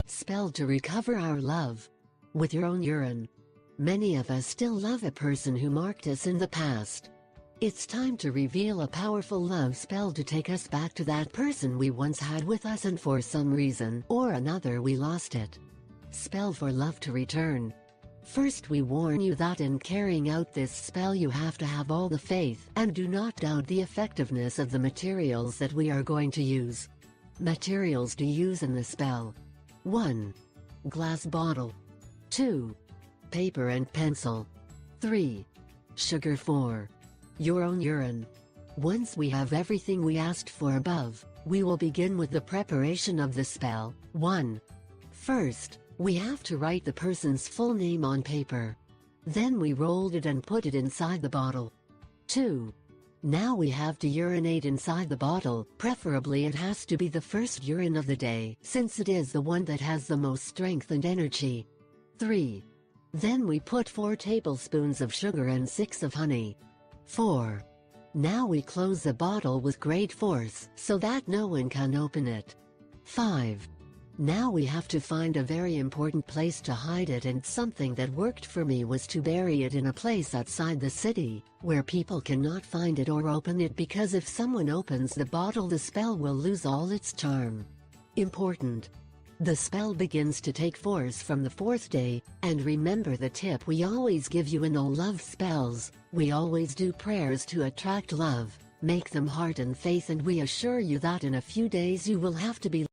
Spell to recover our love. With your own urine. Many of us still love a person who marked us in the past. It's time to reveal a powerful love spell to take us back to that person we once had with us and for some reason or another we lost it. Spell for love to return. First, we warn you that in carrying out this spell you have to have all the faith and do not doubt the effectiveness of the materials that we are going to use. Materials to use in the spell. 1. Glass bottle. 2. Paper and pencil. 3. Sugar. 4. Your own urine. Once we have everything we asked for above, we will begin with the preparation of the spell. 1. First, we have to write the person's full name on paper. Then we rolled it and put it inside the bottle. 2. Now we have to urinate inside the bottle. Preferably it has to be the first urine of the day, since it is the one that has the most strength and energy. 3. Then we put 4 tablespoons of sugar and 6 of honey. 4. Now we close the bottle with great force so that no one can open it. 5. Now we have to find a very important place to hide it, and something that worked for me was to bury it in a place outside the city, where people cannot find it or open it, because if someone opens the bottle the spell will lose all its charm. Important. The spell begins to take force from the 4th day, and remember the tip we always give you in all love spells: we always do prayers to attract love, make them heart and faith, and we assure you that in a few days you will have to be